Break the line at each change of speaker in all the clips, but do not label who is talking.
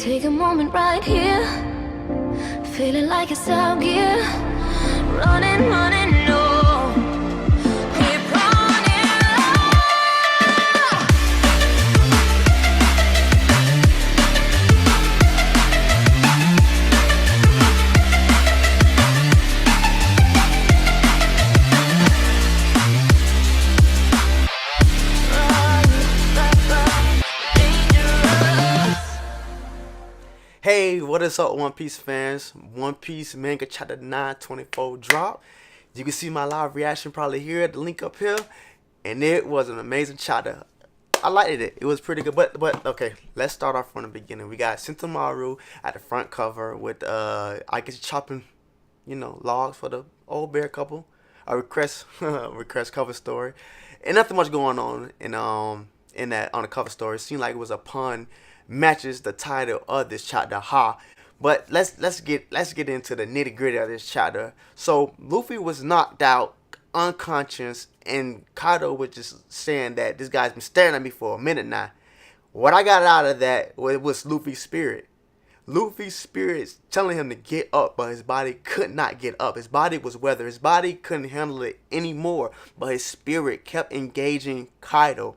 Take a moment right here, feeling like it's out gear. Running, running, no. Keep running low.
Hey, what is up, One Piece fans? One Piece Manga Chapter 924 drop. You can see my live reaction probably here at the link up here. And it was an amazing chapter. I liked it. It was pretty good. But okay, let's start off from the beginning. We got Sentomaru at the front cover with I guess chopping, logs for the old bear couple. A request cover story. And nothing much going on in that on the cover story. It seemed like it was a pun. Matches the title of this chapter, but let's get into the nitty gritty of this chapter. So Luffy was knocked out unconscious, and Kaido was just saying that this guy's been staring at me for a minute now. What I got out of that was Luffy's spirit. Luffy's spirit telling him to get up, but his body could not get up. His body was weathered. His body couldn't handle it anymore, but his spirit kept engaging Kaido.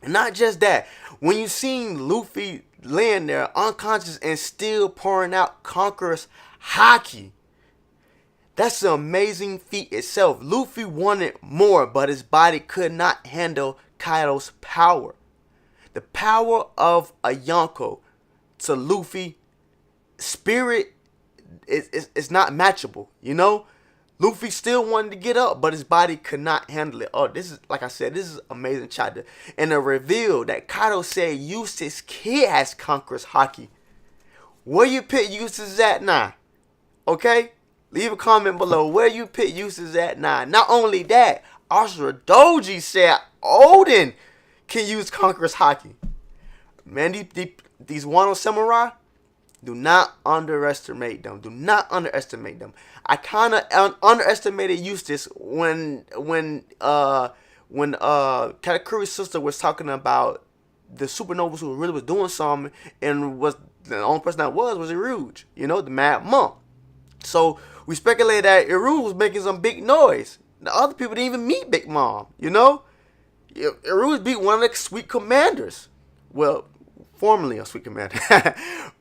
And not just that, when you seen Luffy laying there unconscious and still pouring out Conqueror's haki, that's an amazing feat itself. Luffy wanted more, but his body could not handle Kaido's power. The power of a Yonko to Luffy spirit is not matchable, Luffy still wanted to get up, but his body could not handle it. Oh, this is, like I said, this is an amazing chapter. And the reveal that Kaido said Eustass kid has Conqueror's haki. Where you put Eustass at now? Okay? Leave a comment below where you put Eustass at now. Not only that, Ashura Doji said Odin can use Conqueror's haki. Man, these Wano Samurai, do not underestimate them. Do not underestimate them. I kind of underestimated Eustass when Katakuri's sister was talking about the supernovas who really was doing something, and was the only person that was Iruj, the Mad Monk. So we speculated that Iruj was making some big noise. The other people didn't even meet Big Mom, Iruj beat one of the Sweet Commanders. Well, formerly a Sweet Commander.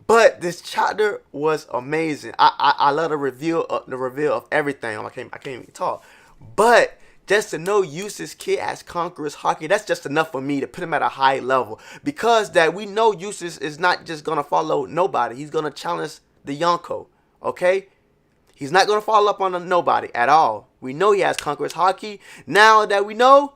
But this chapter was amazing. I love the reveal of everything. I can't even talk. But just to know Eustass kid as Conqueror's haki, that's just enough for me to put him at a high level. Because that we know Eustass is not just gonna follow nobody. He's gonna challenge the Yonko. Okay? He's not gonna follow up on nobody at all. We know he has Conqueror's haki. Now that we know,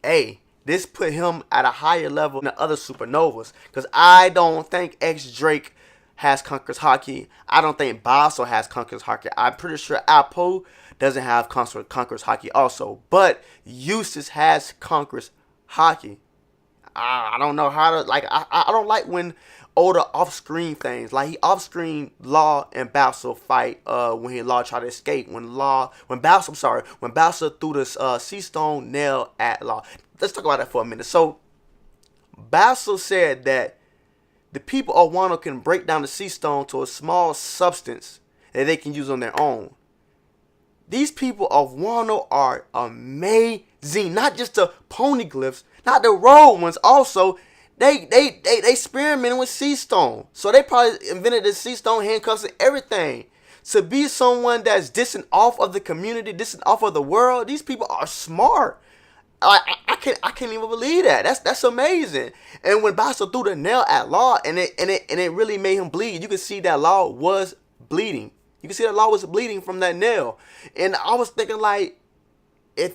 hey, this put him at a higher level than the other supernovas. Because I don't think X-Drake has Conqueror's haki. I don't think Basel has Conqueror's haki. I'm pretty sure Apple doesn't have Conqueror's haki also. But Eustass has Conqueror's haki. I don't know how to, I don't like when older off-screen things. Like, he off-screen Law and Basel fight when Law tried to escape. When Basel threw the sea stone nail at Law. Let's talk about that for a minute. So, Basel said that the people of Wano can break down the sea stone to a small substance that they can use on their own. These people of Wano are amazing. Not just the poneglyphs, not the road ones. Also, they experimented with sea stone. So they probably invented the sea stone handcuffs and everything. To be someone that's distant off of the community, distant off of the world, these people are smart. I can't even believe that. That's amazing. And when Basel threw the nail at Law and it really made him bleed, you can see that Law was bleeding. You can see that Law was bleeding from that nail. And I was thinking, like,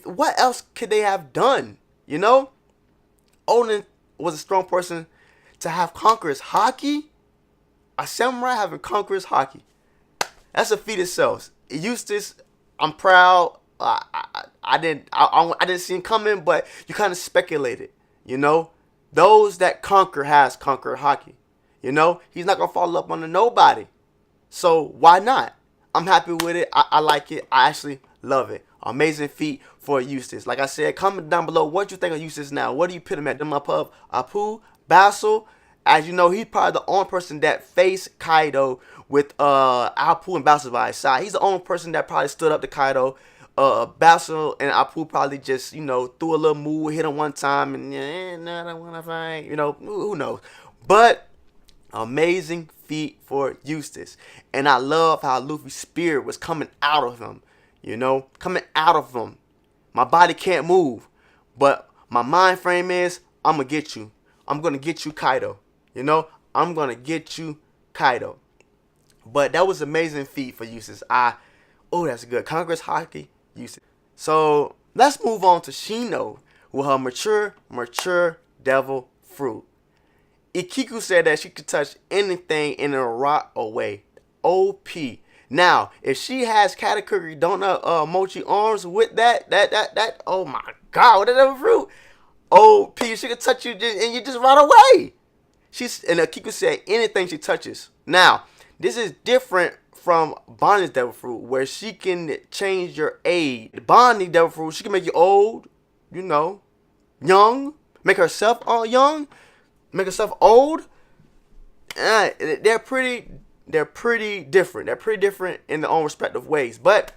what else could they have done? Odin was a strong person to have Conqueror's haki. A samurai having Conqueror's haki. That's a feat itself. Eustass, I'm proud. I didn't see him coming, but you kind of speculated. Those that conquer has Conqueror haki. He's not gonna follow up on nobody. So why not? I'm happy with it. I like it. I actually love it. Amazing feat for Eustass. Like I said, comment down below what you think of Eustass now. What do you put him at? Them up of Apu, Basel, As you know, he's probably the only person that faced Kaido with Apu and Bowser by his side. He's the only person that probably stood up to Kaido. Bowser and Apu probably just, you know, threw a little move, hit him one time, and I don't want to fight. You know, who knows? But amazing feat for Eustass. And I love how Luffy's spirit was coming out of him. You know, coming out of him. My body can't move, but my mind frame is, I'm going to get you. I'm going to get you, Kaido. You know, I'm going to get you, Kaido. But that was an amazing feat for Eustass. Oh, that's good. Congress Hockey, Eustass. So, let's move on to Shino with her mature devil fruit. Ikiku said that she could touch anything in a rock away. OP. Now, if she has Katakuri Donut Mochi arms with that, oh my god, what is that fruit? OP, she could touch you and you just run away. And Ikiku said anything she touches. Now, this is different from Bonnie's devil fruit, where she can change your age. Bonnie devil fruit, she can make you old, you know, young, make herself young, make herself old. They're pretty different. They're pretty different in their own respective ways. But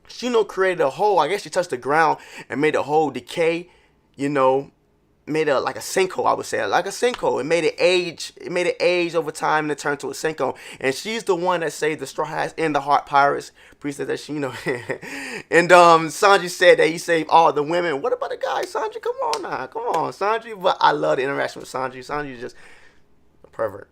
Shino created a hole. I guess she touched the ground and made a hole decay. You know, made a like a sinkhole. I would say like a sinkhole. It made it age. It made it age over time and it turned to a sinkhole. And she's the one that saved the Straw Hats and the Heart Pirates. Priestess that Shino. And Sanji said that he saved all the women. What about the guy, Sanji? Come on now, come on, Sanji. But I love the interaction with Sanji. Sanji is just a pervert.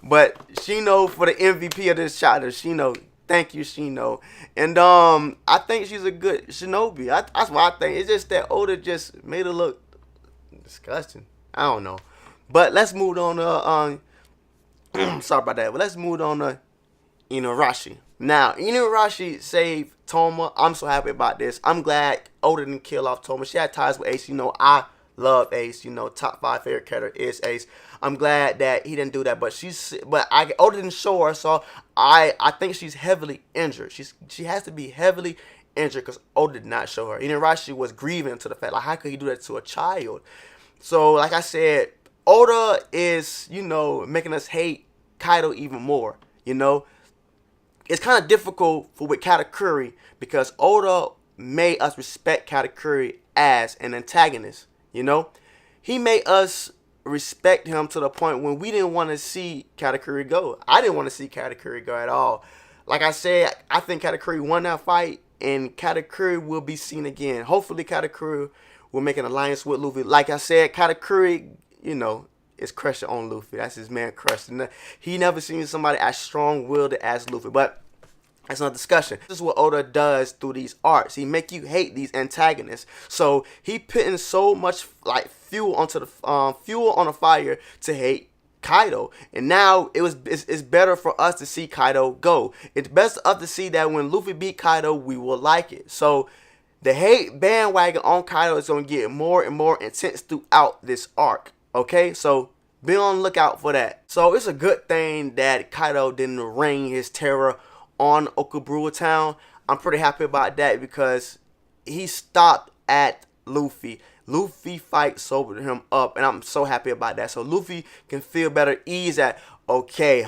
But Shino for the MVP of this chapter. Shino, thank you, Shino. And I think she's a good shinobi. That's what I think. It's just that Oda just made her look disgusting. I don't know. But let's move on to sorry about that. But let's move on to Inuarashi. Now, Inuarashi saved Toma. I'm so happy about this. I'm glad Oda didn't kill off Toma. She had ties with Ace. You know, I love Ace. You know, top 5 favorite character is Ace. I'm glad that he didn't do that. But Oda didn't show her, so I think she's heavily injured. She has to be heavily injured because Oda did not show her. Inuarashi was grieving to the fact, like, how could he do that to a child? So, like I said, Oda is, you know, making us hate Kaido even more. You know, it's kind of difficult with Katakuri because Oda made us respect Katakuri as an antagonist. You know, he made us respect him to the point when we didn't want to see Katakuri go. I didn't want to see Katakuri go at all. Like I said, I think Katakuri won that fight, and Katakuri will be seen again. Hopefully, Katakuri will make an alliance with Luffy. Like I said, Katakuri, you know, is crushing on Luffy. That's his man crush. He never seen somebody as strong-willed as Luffy. But that's another discussion. This is what Oda does through these arcs. He make you hate these antagonists. So he putting so much like fuel onto the fuel on the fire to hate Kaido. And now it's better for us to see Kaido go. It's best for us to see that when Luffy beat Kaido, we will like it. So the hate bandwagon on Kaido is going to get more and more intense throughout this arc. Okay, so be on the lookout for that. So it's a good thing that Kaido didn't rain his terror on Okabura Town. I'm pretty happy about that because he stopped at Luffy. Luffy fight sobered him up, and I'm so happy about that. So Luffy can feel better ease at, okay,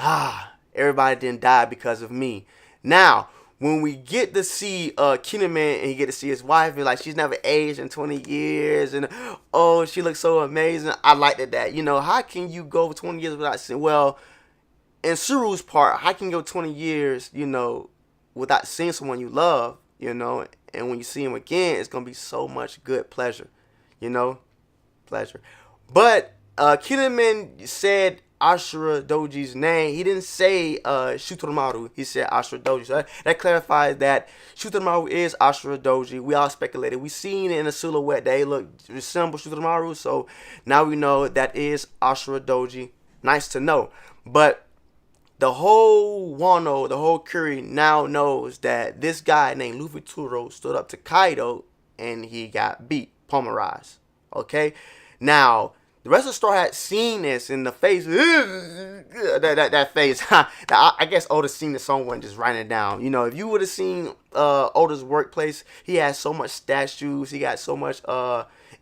everybody didn't die because of me. Now, when we get to see Kinemon and he get to see his wife, and like she's never aged in 20 years, and oh, she looks so amazing. I liked that. You know, how can you go 20 years without seeing? Well, in Suru's part, how can you go 20 years, you know, without seeing someone you love, you know, and when you see him again, it's gonna be so much good pleasure, you know, pleasure. But Kinemon said Ashura Doji's name. He didn't say Shutoromaru. He said Ashura Doji. So that clarifies that Shutoromaru is Ashura Doji. We all speculated. We seen it in a silhouette that he looked resemble Shutoromaru. So now we know that is Ashura Doji. Nice to know. But the whole Wano, the whole Curie now knows that this guy named Luffy Turo stood up to Kaido and he got beat, pulverized. Okay? Now, the rest of the Straw Hat seen this in the face. That face. I guess Oda's seen this someone just writing it down. You know, if you would have seen Oda's workplace, he has so much statues. He got so much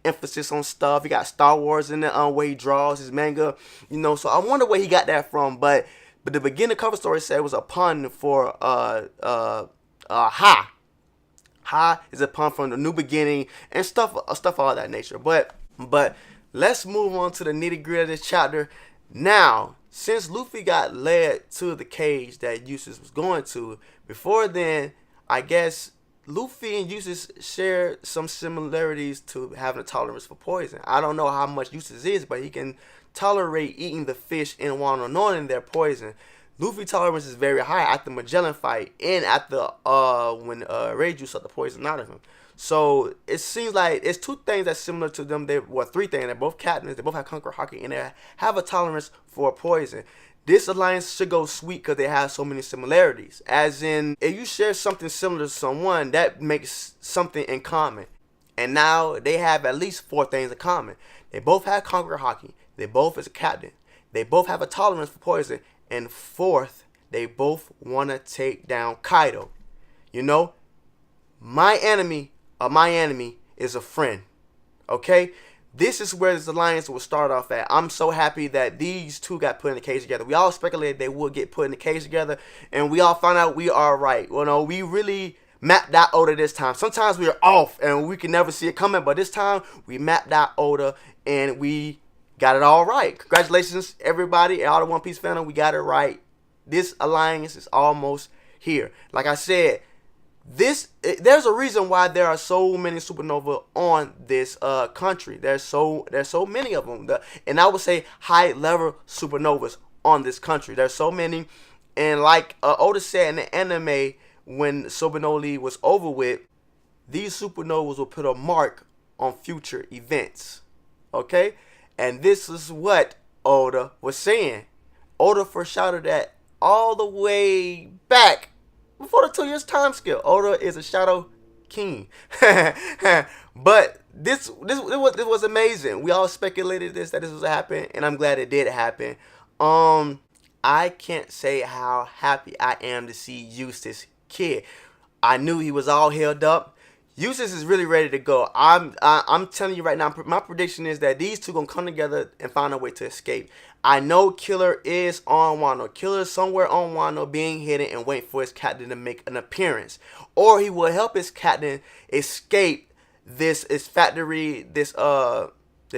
emphasis on stuff. He got Star Wars in the way he draws his manga, you know. So I wonder where he got that from. But the beginning cover story said it was a pun for Ha. Ha is a pun from the new beginning and stuff of that nature. But let's move on to the nitty gritty of this chapter. Now, since Luffy got led to the cage that Eustass was going to, before then, I guess Luffy and Eustass share some similarities to having a tolerance for poison. I don't know how much Eustass is, but he can tolerate eating the fish in Wano knowing they're poison. Luffy tolerance is very high at the Magellan fight and at the when Reiju sucked the poison out of him. So it seems like it's two things that's similar to them. Three things. They're both captains. They both have conquer hockey, and they have a tolerance for poison. This alliance should go sweet because they have so many similarities. As in, if you share something similar to someone, that makes something in common. And now they have at least 4 things in common. They both have conquer hockey. They both is a captain. They both have a tolerance for poison. And 4th, they both want to take down Kaido. You know, my enemy is a friend. Okay? This is where this alliance will start off at. I'm so happy that these two got put in the cage together. We all speculated they would get put in the cage together. And we all found out we are right. You know, we really mapped out Oda this time. Sometimes we are off and we can never see it coming. But this time, we mapped out Oda and we got it all right. Congratulations, everybody, all the One Piece fandom. We got it right. This alliance is almost here. Like I said, there's a reason why there are so many supernova on this country. There's so many of them. And I would say high level supernovas on this country. There's so many. And like Oda said in the anime, when Supernova was over with, these supernovas will put a mark on future events. Okay? And this is what Oda was saying. Oda foreshadowed that all the way back before the 2 years time scale. Oda is a shadow king. But this was amazing. We all speculated that this was happen, and I'm glad it did happen. I can't say how happy I am to see Eustass kid. I knew he was all held up. Eustass is really ready to go. I'm telling you right now, my prediction is that these two gonna come together and find a way to escape. I know Killer is on Wano. Killer is somewhere on Wano being hidden and waiting for his captain to make an appearance. Or he will help his captain escape this factory, this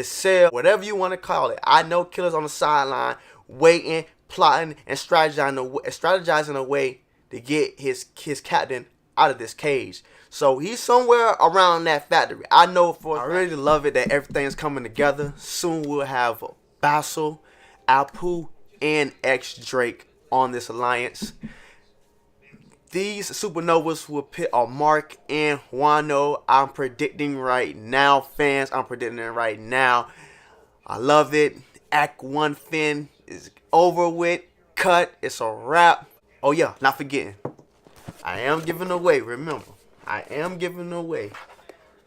cell, whatever you want to call it. I know Killer's on the sideline waiting, plotting, and strategizing a way to get his captain out of this cage. So he's somewhere around that factory. I know for I really love it that everything's coming together. Soon we'll have Basil, Apu, and X Drake on this alliance. These supernovas will put a mark in Wano. I'm predicting right now, fans. I'm predicting it right now. I love it. Act 1 fin is over with. Cut. It's a wrap. Oh yeah, not forgetting. I am giving away, remember. I am giving away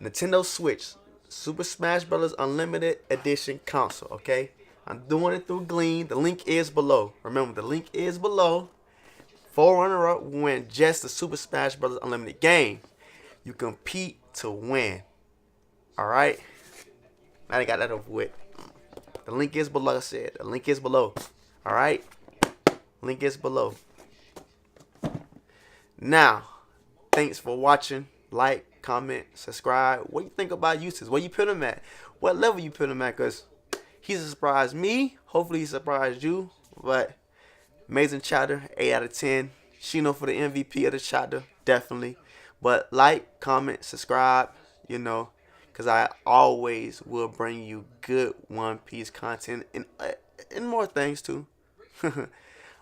Nintendo Switch Super Smash Bros. Unlimited Edition console, okay? I'm doing it through Gleam. The link is below. Remember, the link is below. 4 runner-up win just the Super Smash Bros. Unlimited game. You compete to win. Alright? I got that over with. The link is below, like I said. The link is below. Alright? Link is below. Now, thanks for watching. Like, comment, subscribe. What you think about Eustass? Where you put him at? What level you put him at? Because he surprised me. Hopefully he surprised you. But amazing chapter. 8 out of 10. Shino for the MVP of the chapter. Definitely. But like, comment, subscribe. You know. Because I always will bring you good One Piece content. And more things too.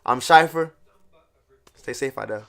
I'm Shyver. Stay safe out there.